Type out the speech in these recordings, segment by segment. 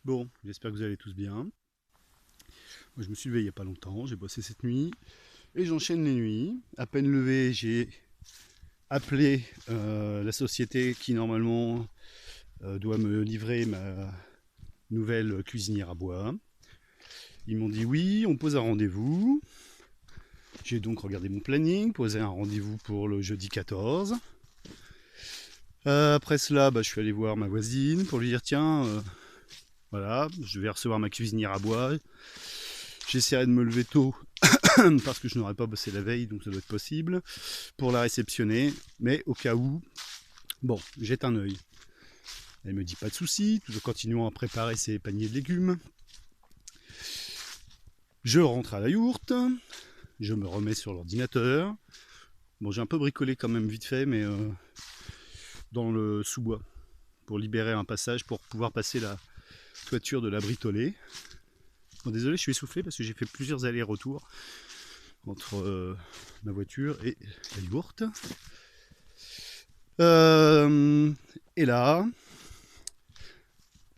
Bon, j'espère que vous allez tous bien. Moi, je me suis levé il n'y a pas longtemps, j'ai bossé cette nuit et j'enchaîne les nuits. À peine levé, j'ai appelé la société qui normalement doit me livrer ma nouvelle cuisinière à bois. Ils m'ont dit oui, on pose un rendez-vous. J'ai donc regardé mon planning, posé un rendez-vous pour le jeudi 14. Après cela, je suis allé voir ma voisine pour lui dire tiens, voilà, je vais recevoir ma cuisinière à bois. J'essaierai de me lever tôt parce que je n'aurais pas bossé la veille, donc ça doit être possible, pour la réceptionner. Mais au cas où, bon, jette un œil. Elle me dit pas de soucis, tout en continuant à préparer ses paniers de légumes. Je rentre à la yourte, je me remets sur l'ordinateur. Bon, j'ai un peu bricolé quand même vite fait, mais dans le sous-bois, pour libérer un passage, pour pouvoir passer la toiture de la britolée. Bon, désolé, je suis essoufflé parce que j'ai fait plusieurs allers-retours entre ma voiture et la yourte. Et là,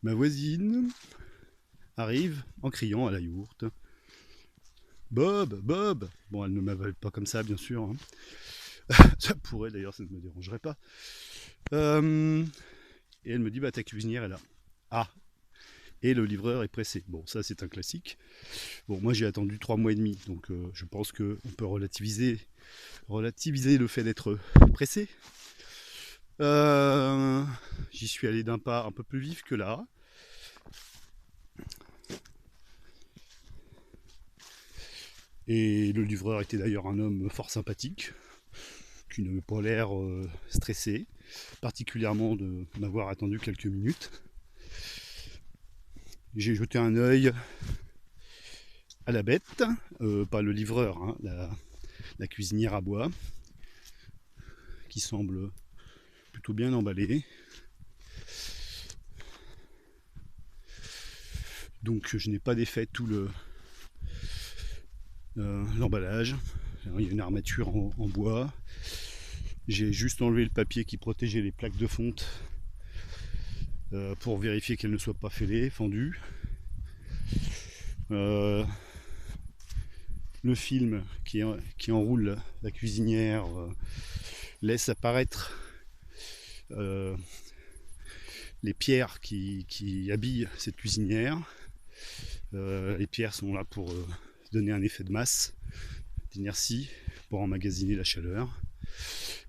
ma voisine arrive en criant à la yourte. Bob, Bob. Bon, elle ne m'appelle pas comme ça, bien sûr. Hein. Ça pourrait d'ailleurs, ça ne me dérangerait pas. Et elle me dit, ta cuisinière est là. Ah, et le livreur est pressé. Bon, ça c'est un classique. Bon, moi j'ai attendu 3 mois et demi, donc je pense qu'on peut relativiser le fait d'être pressé. J'y suis allé d'un pas un peu plus vif que là. Et le livreur était d'ailleurs un homme fort sympathique, qui n'avait pas l'air stressé, particulièrement de m'avoir attendu quelques minutes. J'ai jeté un œil à la bête, pas le livreur, hein, la cuisinière à bois, qui semble plutôt bien emballée. Donc je n'ai pas défait tout l'emballage. Il y a une armature en bois. J'ai juste enlevé le papier qui protégeait les plaques de fonte pour vérifier qu'elles ne soient pas fendues. Le film qui enroule la cuisinière laisse apparaître les pierres qui habillent cette cuisinière. Les pierres sont là pour donner un effet de masse, d'inertie, pour emmagasiner la chaleur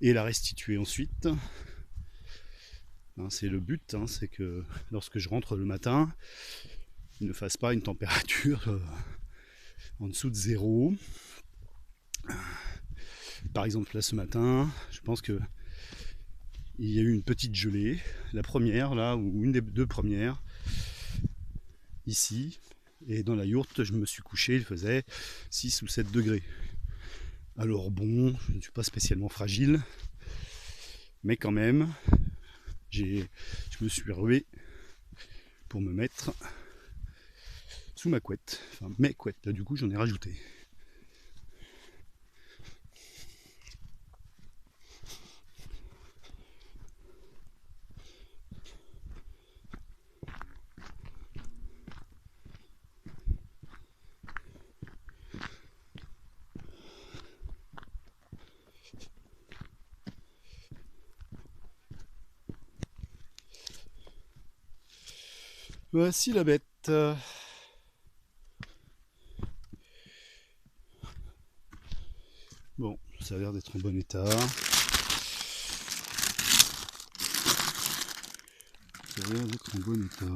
et la restituer ensuite. C'est le but, c'est que lorsque je rentre le matin, il ne fasse pas une température en dessous de 0. Par exemple là ce matin, je pense que il y a eu une petite gelée, la première là, ou une des 2 premières, ici, et dans la yourte je me suis couché, il faisait 6 ou 7 degrés. Alors bon, je ne suis pas spécialement fragile, mais quand même, je me suis levé pour me mettre sous ma couette, enfin mes couettes, là du coup j'en ai rajouté. Voici la bête. Bon, ça a l'air d'être en bon état. Ça a l'air d'être en bon état.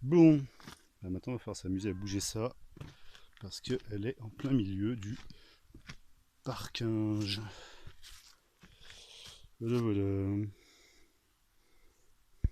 Bon, maintenant on va falloir s'amuser à bouger ça parce qu'elle est en plein milieu du parkinge. Voilà, voilà.